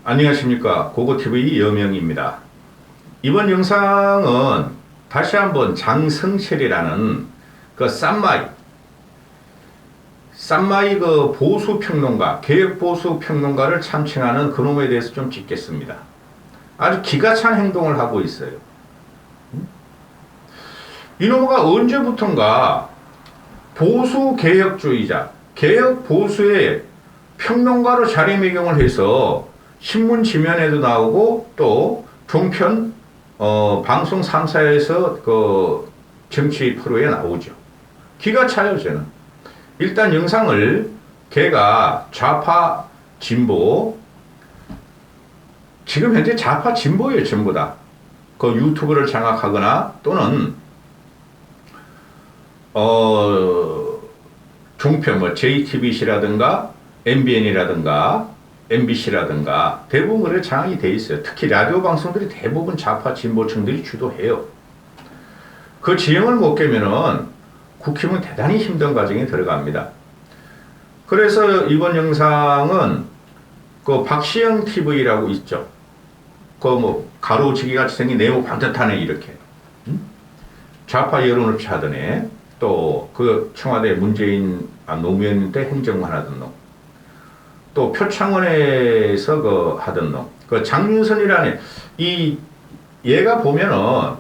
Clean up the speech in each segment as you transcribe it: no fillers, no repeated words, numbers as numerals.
안녕하십니까. 고고TV 여명입니다. 이번 영상은 다시 한번 장성철이라는 그 쌈마이 그 보수평론가, 개혁보수평론가를 참칭하는 그놈에 대해서 좀 짚겠습니다. 아주 기가 찬 행동을 하고 있어요. 이놈가 언제부턴가 보수개혁주의자, 개혁보수의 평론가로 자리매김을 해서 신문 지면에도 나오고 또 종편 방송 3사에서 그 정치 프로에 나오죠. 기가 차요 저는. 일단 영상을 걔가 좌파 진보, 지금 현재 좌파 진보예요 전부 다. 그 유튜브를 장악하거나 또는 종편 뭐 JTBC라든가 MBN이라든가 MBC라든가 대부분 그래 장악이 돼 있어요. 특히 라디오 방송들이 대부분 좌파 진보층들이 주도해요. 그 지형을 못 깨면은 국힘은 대단히 힘든 과정에 들어갑니다. 그래서 이번 영상은 그 박시영 TV라고 있죠. 그 뭐 가로지기 같이 생긴 네모 반듯하네 이렇게. 좌파 여론을 하더네. 또 그 청와대 문재인 노무현 때 행정관 하던 놈. 또 표창원에서 그 하던 놈. 그 장윤선이라는 얘가 보면은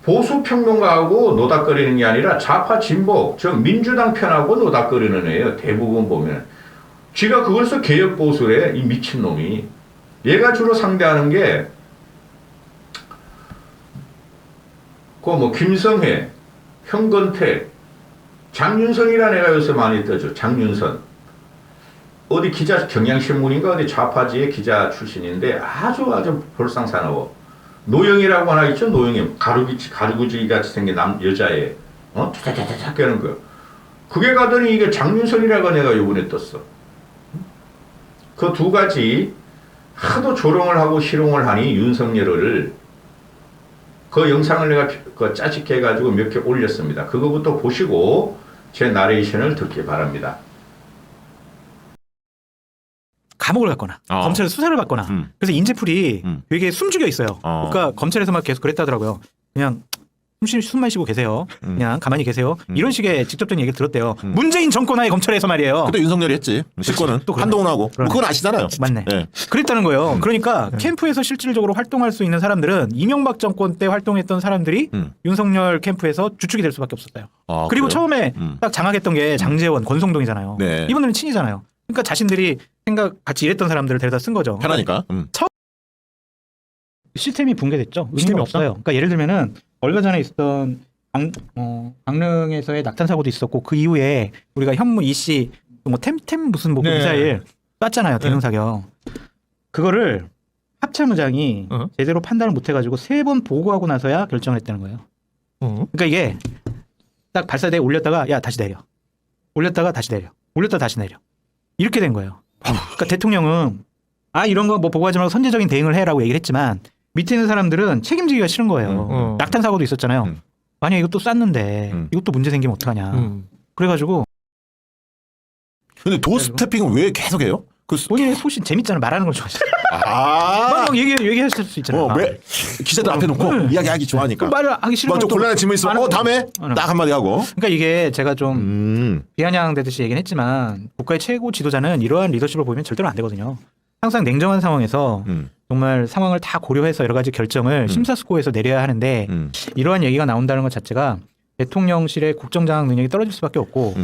보수평론가하고 노닥거리는 게 아니라 좌파 진보, 즉 민주당 편하고 노닥거리는 애예요. 대부분 보면. 지가 그걸서 개혁보수래, 이 미친놈이. 얘가 주로 상대하는 게 그 뭐 김성회, 현건택, 장윤선이라는 애가 요새 많이 떠죠. 장윤선. 어디 기자, 경향신문인가 어디 좌파지의 기자 출신인데 아주 볼상사나워. 노영이라고 하나 있죠. 노영이 가루구지 같이 생긴 여자애. 차차차차 깨는 거. 그게 가더니 이게 장윤선이라고 내가 요번에 떴어. 그 두 가지 하도 조롱을 하고 희롱을 하니 윤석열을 그 영상을 내가 그 짜집게 해가지고 몇 개 올렸습니다. 그거부터 보시고 제 나레이션을 듣기 바랍니다. 감옥을 갔거나 검찰에서 수사를 받거나 그래서 인재풀이 되게 숨죽여 있어요. 그러니까 검찰에서 막 계속 그랬다더라고요. 그냥 숨만 쉬고 계세요. 그냥 가만히 계세요. 이런 식의 직접적인 얘기를 들었대요. 문재인 정권 하에 검찰에서 말이에요. 그때 윤석열이 했지. 실권은 또 한동훈하고. 뭐 그건 아시잖아요. 맞네. 네. 그랬다는 거예요. 그러니까 캠프에서 실질적으로 활동할 수 있는 사람들은 이명박 정권 때 활동했던 사람들이 윤석열 캠프에서 주축이 될 수밖에 없었어요. 그리고 그래요? 처음에 딱 장악했던 게 장제원, 권성동이잖아요. 네. 이분들은 친이잖아요. 그러니까 자신들이 같이 일했던 사람들을 데려다 쓴 거죠. 편하니까. 시스템이 붕괴됐죠. 의미가 시스템이 없어요. 그러니까 예를 들면은 얼마 전에 있었던 강릉에서의 낙탄 사고도 있었고 그 이후에 우리가 현무 이씨 뭐 템 무슨 뭐 네. 미사일 쐈잖아요. 대형 사격. 그거를 합참의장이 제대로 판단을 못 해가지고 3번 보고하고 나서야 결정을 했다는 거예요. 그러니까 이게 딱 발사대에 올렸다가 야 다시 내려. 올렸다가 다시 내려. 올렸다가 다시 내려. 이렇게 된 거예요. 그러니까 대통령은 이런 거 뭐 보고하지 말고 선제적인 대응을 해라고 얘기를 했지만 밑에 있는 사람들은 책임지기가 싫은 거예요. 낙탄 사고도 있었잖아요. 만약에 이것도 쐈는데 이것도 문제 생기면 어떡하냐. 그래가지고 근데 도스태핑은 왜 계속해요? 본인의 소신 재밌잖아. 말하는 걸 좋아하시잖아요. 막 얘기하실 수 있잖아요. 왜 기자들 앞에 놓고 이야기하기 좋아하니까. 말을 하기 싫으면 좀 곤란한 질문 있으면 다음에 딱 한마디 하고. 그러니까 이게 제가 좀 비아냥되듯이 얘기는 했지만 국가의 최고 지도자는 이러한 리더십을 보이면 절대로 안 되거든요. 항상 냉정한 상황에서 정말 상황을 다 고려해서 여러 가지 결정을 심사숙고해서 내려야 하는데 이러한 얘기가 나온다는 것 자체가 대통령실의 국정장악 능력이 떨어질 수밖에 없고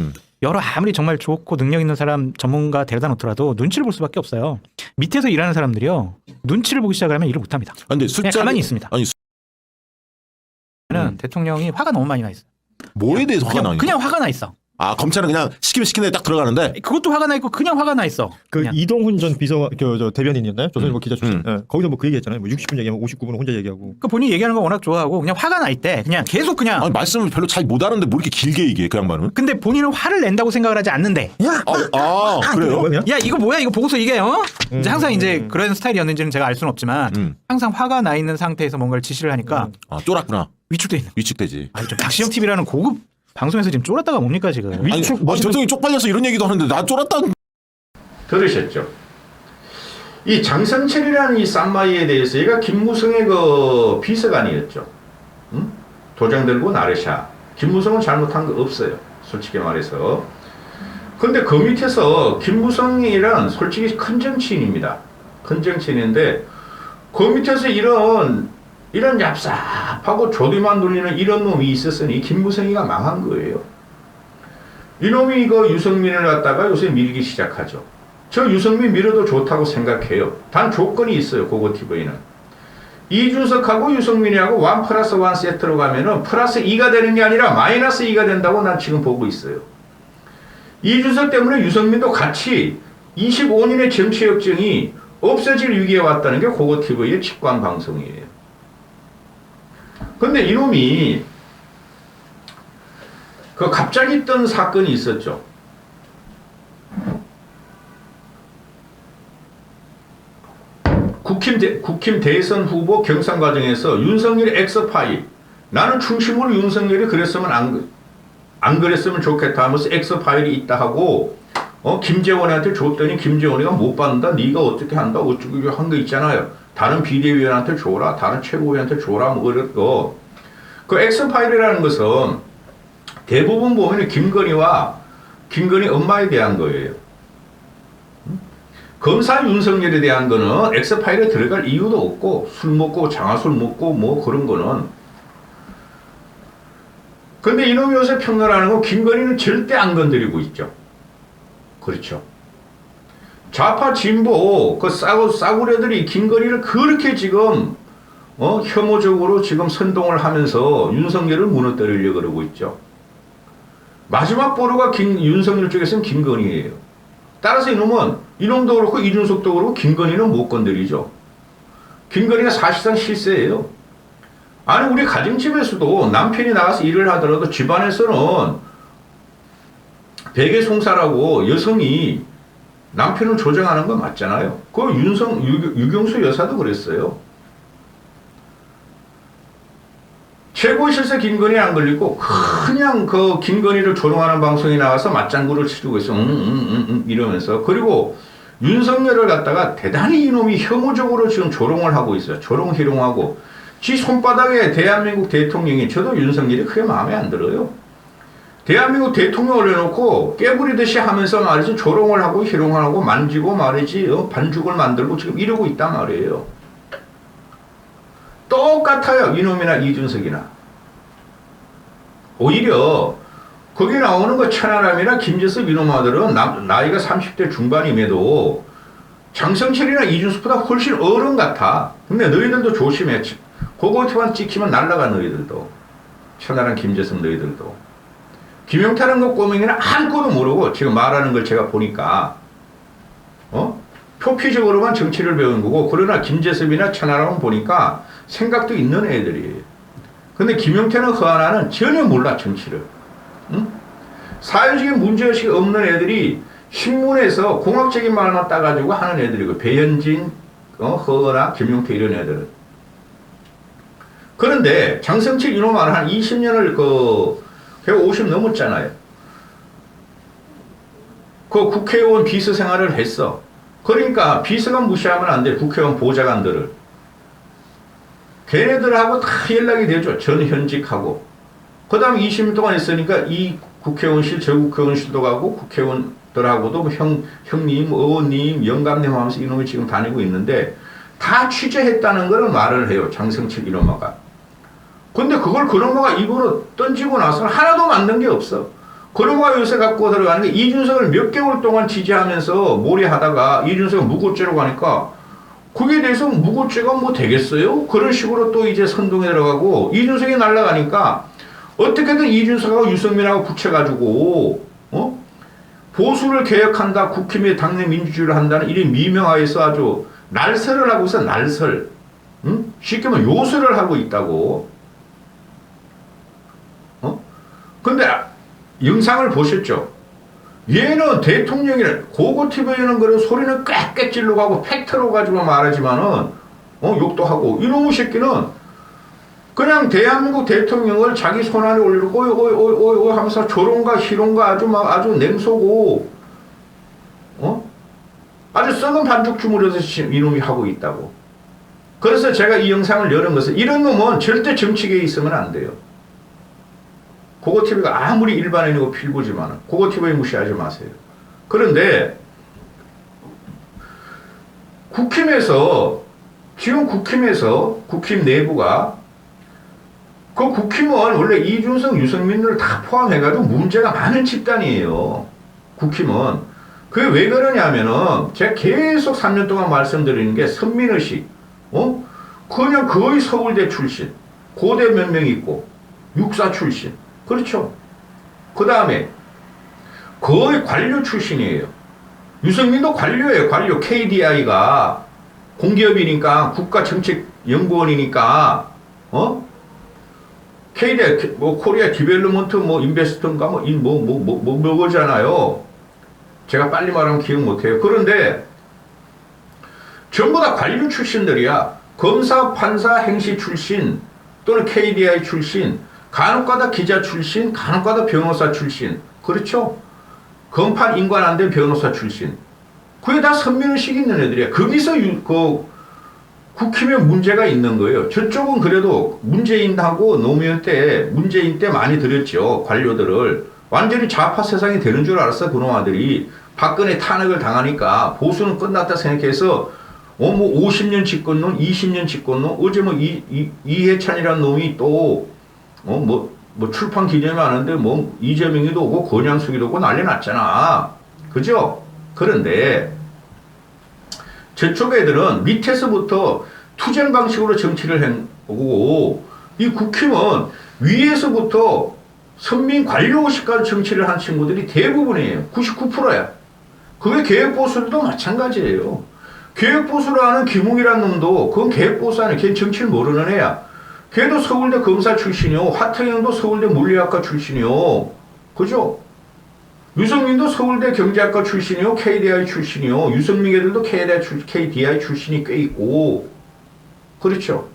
여러 아무리 정말 좋고 능력 있는 사람 전문가 데려다 놓더라도 눈치를 볼 수밖에 없어요. 밑에서 일하는 사람들이요. 눈치를 보기 시작하면 일을 못합니다. 근데 그냥 가만히 있습니다. 아니 대통령이 화가 너무 많이 나 있어요. 뭐에 대해서 화가 나요? 그냥 화가 나 있어. 검찰은 그냥 시키면 시키는 데 딱 들어가는데 그것도 화가 나 있고 그냥 화가 나 있어. 그냥. 이동훈 전 비서 저 대변인이었나요? 조선일보 기자 출신. 거기서 뭐 그 얘기했잖아요. 뭐 60분 얘기하면 59분은 혼자 얘기하고. 그러니까 본인이 얘기하는 거 워낙 좋아하고 그냥 화가 나 있대. 그냥 계속 그냥. 말씀을 별로 잘 못하는데 뭐 이렇게 길게 얘기해 그 양반은? 근데 본인은 화를 낸다고 생각을 하지 않는데. 그래요? 야 이거 뭐야 이거 보고서 이게 이제 항상 이제 그런 스타일이었는지는 제가 알 수는 없지만 항상 화가 나 있는 상태에서 뭔가를 지시를 하니까 쫄았구나. 위축돼 있는. 위축되지. 좀 박시영 TV라는 고급 방송에서 지금 쫄았다가 뭡니까 지금? 대통령이 쪽팔려서 이런 얘기도 하는데 나 쫄았다는. 들으셨죠? 이 장성철이라는 이 쌈마이에 대해서 얘가 김무성의 그 비서관이었죠. 응? 도장 들고 나르샤. 김무성은 잘못한 거 없어요. 솔직히 말해서. 근데 그 밑에서 김무성이란 솔직히 큰 정치인입니다. 큰 정치인인데 그 밑에서 이런 얍삽하고 조리만 돌리는 이런 놈이 있었으니 김무성이가 망한 거예요. 이놈이 그 유승민을 갖다가 요새 밀기 시작하죠. 저 유승민 밀어도 좋다고 생각해요. 단 조건이 있어요. 고고TV는. 이준석하고 유승민이하고 1+1 세트로 가면은 플러스 2가 되는 게 아니라 마이너스 2가 된다고 난 지금 보고 있어요. 이준석 때문에 유승민도 같이 25년의 정치 역정이 없어질 위기에 왔다는 게 고고TV의 직관 방송이에요. 근데 이놈이 그 갑자기 뜬 사건이 있었죠. 국힘 대선 후보 경선 과정에서 윤석열의 엑스파일, 나는 중심으로 윤석열이 그랬으면 안 그랬으면 좋겠다 하면서 엑스파일이 있다 하고 김재원한테 줬더니 김재원이가 못 받는다, 네가 어떻게 한다, 어쩌고 한 거 있잖아요. 다른 비대위원한테 줘라, 다른 최고위원한테 줘라, 뭐 이런 거. 그 엑스파일이라는 것은 대부분 보면 김건희 엄마에 대한 거예요. 검사 윤석열에 대한 거는 엑스파일에 들어갈 이유도 없고, 술 먹고 장화술 먹고 뭐 그런 거는. 근데 이놈이 요새 평론하는 거 김건희는 절대 안 건드리고 있죠. 그렇죠. 좌파 진보 그 싸구려들이 김건희를 그렇게 지금 혐오적으로 지금 선동을 하면서 윤석열을 무너뜨리려고 그러고 있죠. 마지막 보루가 윤석열 쪽에서는 김건희예요. 따라서 이놈도 그렇고 이준석도 그렇고 김건희는 못 건드리죠. 김건희가 사실상 실세예요. 아니 우리 가정집에서도 남편이 나가서 일을 하더라도 집안에서는 베개송사라고 여성이 남편을 조정하는 거 맞잖아요. 그 유경수 여사도 그랬어요. 최고의 실세 김건희 안 걸리고 그냥 그 김건희를 조롱하는 방송에 나가서 맞장구를 치르고 있어. 이러면서. 그리고 윤석열을 갖다가 대단히 이놈이 혐오적으로 지금 조롱을 하고 있어요. 조롱희롱하고. 지 손바닥에 대한민국 대통령이, 저도 윤석열이 크게 마음에 안 들어요. 대한민국 대통령 올려놓고 깨부리듯이 하면서 말이지 조롱을 하고 희롱하고 만지고 말이지 반죽을 만들고 지금 이러고 있단 말이에요. 똑같아요. 이놈이나 이준석이나. 오히려 거기 나오는 거 천하람이나 김재섭 이놈아들은 나이가 30대 중반임에도 장성철이나 이준석보다 훨씬 어른 같아. 근데 너희들도 조심해. 그거만 찍히면 날라가 너희들도. 천하람 김재섭 너희들도. 김용태라는 거 꼬맹이는 아무것도 모르고 지금 말하는 걸 제가 보니까 표피적으로만 정치를 배운 거고, 그러나 김재섭이나 천하람은 보니까 생각도 있는 애들이에요. 근데 김용태는 그 하나는 전혀 몰라 정치를. 응? 사회적인 문제의식이 없는 애들이 신문에서 공학적인 말만 따가지고 하는 애들이고, 배현진, 허나 김용태 이런 애들은. 그런데 장성철 이놈은 한 20년을 150 넘었잖아요. 그 국회의원 비서 생활을 했어. 그러니까 비서관 무시하면 안 돼. 국회의원 보좌관들을. 걔네들하고 다 연락이 되죠. 전현직하고. 그 다음 20년 동안 했으니까 이 국회의원실, 저 국회의원실도 가고 국회의원들하고도 형님, 어님, 영감님 하면서 이놈이 지금 다니고 있는데 다 취재했다는 걸 말을 해요. 장성철 이놈아가. 근데 그걸 그놈아가 입으로 던지고 나서는 하나도 만든 게 없어. 그놈아가 요새 갖고 들어가는 게 이준석을 몇 개월 동안 지지하면서 몰이하다가 이준석을 무고죄로 가니까 그게 대해서 무고죄가 뭐 되겠어요? 그런 식으로 또 이제 선동에 들어가고 이준석이 날아가니까 어떻게든 이준석하고 유승민하고 붙여가지고 보수를 개혁한다, 국힘의 당내 민주주의를 한다는 이런 미명하에서 아주 날설을 하고 있어. 날설. 응? 쉽게 말하면 요술을 하고 있다고. 근데 영상을 보셨죠? 얘는 대통령이란 고고TV에는 그런 소리는 꽥꽥 질러 가고 팩트로 가지고 말하지만은 욕도 하고, 이놈의 새끼는 그냥 대한민국 대통령을 자기 손 안에 올리고 오이 하면서 조롱과 희롱과 아주 냉소고 아주 썩은 반죽 주물러서 이놈이 하고 있다고. 그래서 제가 이 영상을 여는 것은 이런 놈은 절대 정치계에 있으면 안 돼요. 고고TV가 아무리 일반인이고 필부지만 고고TV 무시하지 마세요. 그런데 지금 국힘 내부가 그 국힘은 원래 이준석, 유승민을 다 포함해가지고 문제가 많은 집단이에요. 국힘은. 그게 왜 그러냐면은 제가 계속 3년 동안 말씀드리는 게 선민의식, 그냥 거의 서울대 출신, 고대 몇 명 있고, 육사 출신. 그렇죠. 그 다음에 거의 관료 출신이에요. 유승민도 관료예요. 관료. KDI가 공기업이니까 국가정책연구원이니까 KDI 뭐 코리아 디벨롭먼트 뭐 인베스터인가 뭐잖아요. 제가 빨리 말하면 기억 못해요. 그런데 전부 다 관료 출신들이야. 검사, 판사, 행시 출신 또는 KDI 출신, 간혹가다 기자 출신, 간혹가다 변호사 출신. 그렇죠? 검판 인관 안 된 변호사 출신. 그게 다 선민의식 있는 애들이야. 거기서 국힘에 문제가 있는 거예요. 저쪽은 그래도 문재인하고 노무현 때, 문재인 때 많이 들였죠. 관료들을. 완전히 좌파 세상이 되는 줄 알았어. 그놈 아들이. 박근혜 탄핵을 당하니까 보수는 끝났다 생각해서 뭐 50년 집권론, 20년 집권론, 어제 뭐 이해찬이라는 놈이 또 뭐 출판 기념회 하는데 뭐 이재명이도 오고 권양숙이도 오고 난리 났잖아. 그죠? 그런데 저쪽 애들은 밑에서부터 투쟁 방식으로 정치를 해오고 이 국힘은 위에서부터 선민 관료의식까지 정치를 한 친구들이 대부분이에요. 99%야. 그게 개혁보수들도 마찬가지예요. 개혁보수를 하는 김웅이라는 놈도 그건 개혁보수 아니야. 걔 정치를 모르는 애야. 걔도 서울대 검사 출신이요. 하태경도 서울대 물리학과 출신이요. 그죠? 유승민도 서울대 경제학과 출신이요. KDI 출신이요. 유승민 애들도 KDI 출신이 꽤 있고. 그렇죠?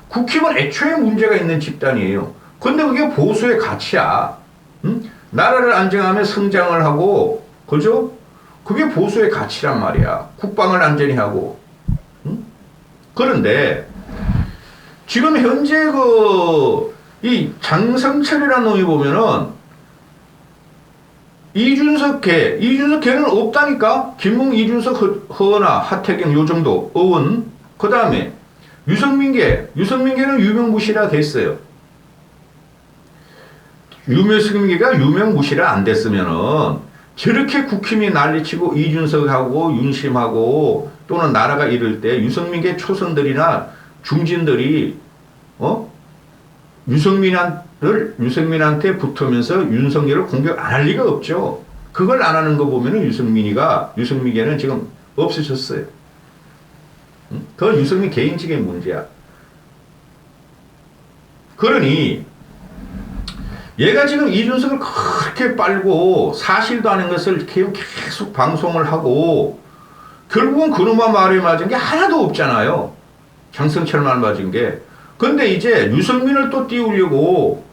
국힘은 애초에 문제가 있는 집단이에요. 근데 그게 보수의 가치야. 응? 나라를 안정하며 성장을 하고, 그죠? 그게 보수의 가치란 말이야. 국방을 안전히 하고. 응? 그런데 지금 현재 이 장성철이라는 놈이 보면은 이준석 걔는 없다니까? 김웅, 이준석, 허나, 하태경 요 정도, 어원. 그 다음에 유승민계는 유명무실화 됐어요. 유승민계가 유명무실화 안 됐으면은 저렇게 국힘이 난리치고 이준석하고 윤심하고 또는 나라가 이럴 때 유승민계 초선들이나 중진들이 유승민한테 붙으면서 윤석열을 공격 안 할 리가 없죠. 그걸 안 하는 거 보면은 유승민계는 지금 없어졌어요. 그건 유승민 개인적인 문제야. 그러니 얘가 지금 이준석을 그렇게 빨고 사실도 아닌 것을 계속 방송을 하고 결국은 그놈만 말에 맞은 게 하나도 없잖아요. 장성철 말 맞은 게. 근데 이제 유승민을 또 띄우려고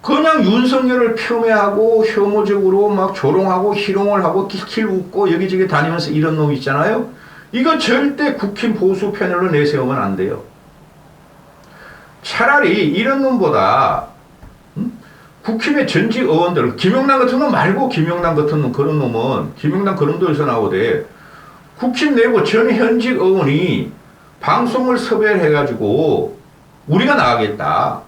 그냥 윤석열을 폄훼하고 혐오적으로 막 조롱하고 희롱을 하고 킬킬 웃고 여기저기 다니면서 이런 놈 있잖아요. 이거 절대 국힘 보수 패널로 내세우면 안 돼요. 차라리 이런 놈보다 국힘의 전직 의원들, 김영남 같은 놈 말고 김영남 같은 놈, 그런 놈은 김영남 그런 데서 나오되 국힘 내부 전 현직 의원이 방송을 섭외를 해가지고 우리가 나가겠다.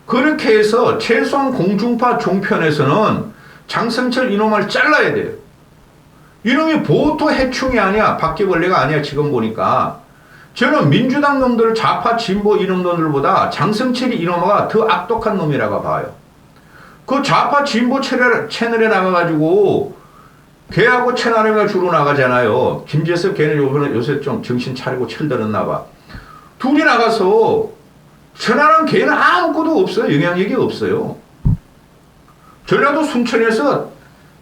그렇게 해서 최소한 공중파 종편에서는 장성철 이놈을 잘라야 돼요. 이놈이 보통 해충이 아니야. 바퀴벌레가 아니야. 지금 보니까. 저는 민주당 놈들, 좌파 진보 이런 놈들보다 장성철이 이놈아가 더 악독한 놈이라고 봐요. 그 좌파 진보 채널에 나가가지고 걔하고 채널에가 주로 나가잖아요. 김재섭 걔는 요새 좀 정신 차리고 철들었나 봐. 둘이 나가서 전화는 걔는 아무것도 없어요. 영향력이 없어요. 전라도 순천에서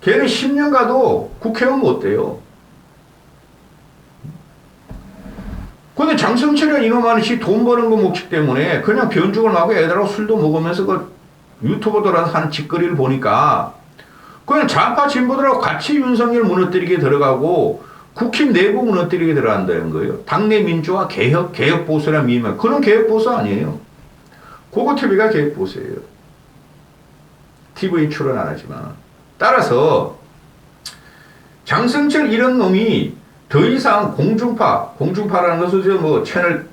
걔는 10년 가도 국회의원 못 돼요. 근데 장성철이랑 이놈 아저씨 돈 버는 거 목적 때문에 그냥 변죽을 하고 애들하고 술도 먹으면서 그 유튜버들한테 하는 짓거리를 보니까 그냥 좌파 진보들하고 같이 윤석열 무너뜨리게 들어가고 국힘 내부 무너뜨리게 들어간다는 거예요. 당내 민주화 개혁 보수라 미만 그런 개혁 보수 아니에요. 고고 TV가 개혁 보수예요. TV 출연 안 하지만 따라서 장성철 이런 놈이 더 이상 공중파라는 것은 뭐 채널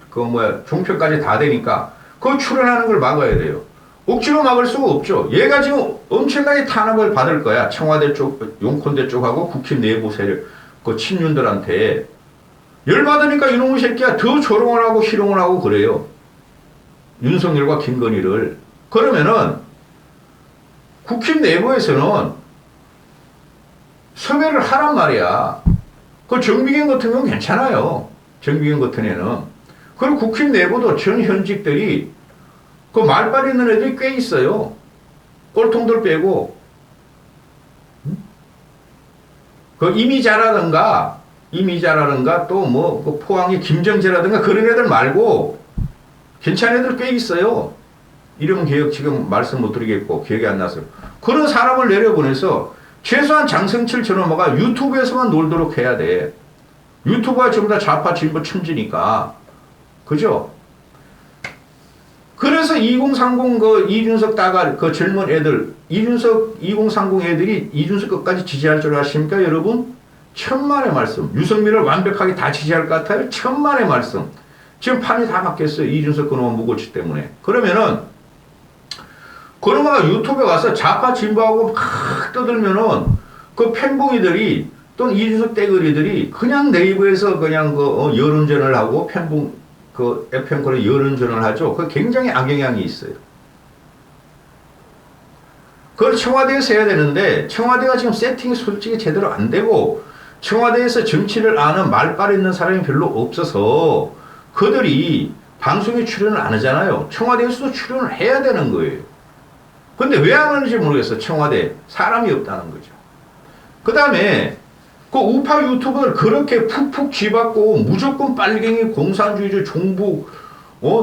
종편까지 다 되니까 그 출연하는 걸 막아야 돼요. 억지로 막을 수가 없죠. 얘가 지금 엄청나게 탄압을 받을 거야. 청와대 쪽, 용콘대 쪽하고 국힘 내부 세력, 그 친윤들한테. 열받으니까 이놈의 새끼야 더 조롱을 하고 희롱을 하고 그래요. 윤석열과 김건희를. 그러면은 국힘 내부에서는 섭외를 하란 말이야. 그 정비경 같은 경우는 괜찮아요. 정비경 같은 애는. 그리고 국힘 내부도 전 현직들이 그 말빨 있는 애들이 꽤 있어요. 꼴통들 빼고. 그 이미자라든가 또 뭐 그 포항의 김정재라든가 그런 애들 말고 괜찮은 애들 꽤 있어요. 이름 기억 지금 말씀 못 드리겠고 기억이 안 나서. 그런 사람을 내려보내서 최소한 장성철 저놈아가 유튜브에서만 놀도록 해야 돼. 유튜브가 전부 다 좌파 진보 천지니까. 그죠? 그래서 2030 그 이준석 따갈 그 젊은 애들 2030 애들이 이준석 끝까지 지지할 줄 아십니까 여러분? 천만의 말씀. 유승민을 완벽하게 다 지지할 것 같아요? 천만의 말씀. 지금 판이 다 바뀌었어요. 이준석 그놈의 무고치 때문에. 그러면은 그놈아가 유튜브에 와서 좌파 진보하고 막 떠들면은 그 팬붕이들이 또는 이준석 떼거리들이 그냥 네이버에서 그냥 그 여론전을 하고 팬붕 그 FM코를 여론전을 하죠. 그 굉장히 악영향이 있어요. 그걸 청와대에서 해야 되는데 청와대가 지금 세팅이 솔직히 제대로 안 되고 청와대에서 정치를 아는 말빨 있는 사람이 별로 없어서 그들이 방송에 출연을 안 하잖아요. 청와대에서도 출연을 해야 되는 거예요. 근데 왜 안 하는지 모르겠어. 청와대 사람이 없다는 거죠. 그 다음에 그 우파 유튜버들 그렇게 푹푹 쥐받고 무조건 빨갱이 공산주의자 종북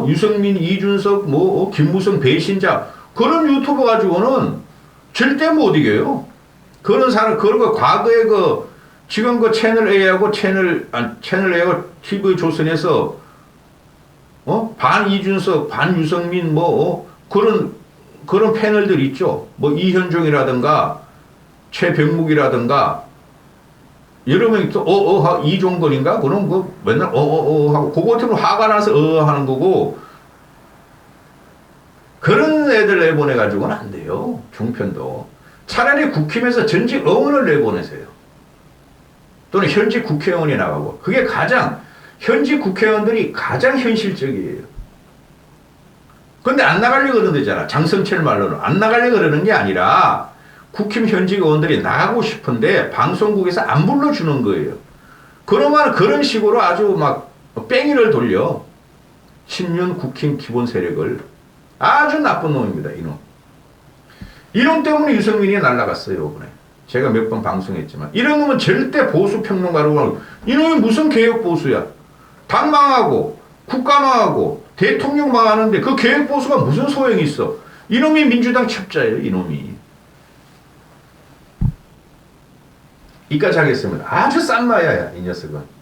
유승민 이준석 김무성 배신자 그런 유튜버 가지고는 절대 못 이겨요. 그런 사람 그런 거 과거에 그 지금 그 채널 A하고 채널 A하고 TV 조선에서 반 이준석 반 유승민 그런 패널들 있죠. 뭐 이현종이라든가 최병묵이라든가 여러 명이 또 이종건인가? 그럼 그 맨날 하고 그거 같으면 화가 나서 하는 거고 그런 애들 내보내가지고는 안 돼요. 종편도. 차라리 국힘에서 전직 의원을 내보내세요. 또는 현직 국회의원이 나가고 그게 가장 현직 국회의원들이 가장 현실적이에요. 근데 안 나가려고 그러잖아. 장성철 말로는 안 나가려고 그러는 게 아니라 국힘 현직 의원들이 나가고 싶은데 방송국에서 안 불러주는 거예요. 그러면 그런 식으로 아주 막 뺑이를 돌려. 친윤 국힘 기본 세력을. 아주 나쁜 놈입니다. 이놈. 이놈 때문에 유승민이 날아갔어요. 이번에. 제가 몇 번 방송했지만. 이런 놈은 절대 보수 평론가라고 하고 이놈이 무슨 개혁 보수야. 당 망하고 국가 망하고 대통령 망하는데 그 개혁 보수가 무슨 소용이 있어. 이놈이 민주당 첩자예요. 이놈이. 이까지 하겠습니다. 아주 싼 마야야 이 녀석은.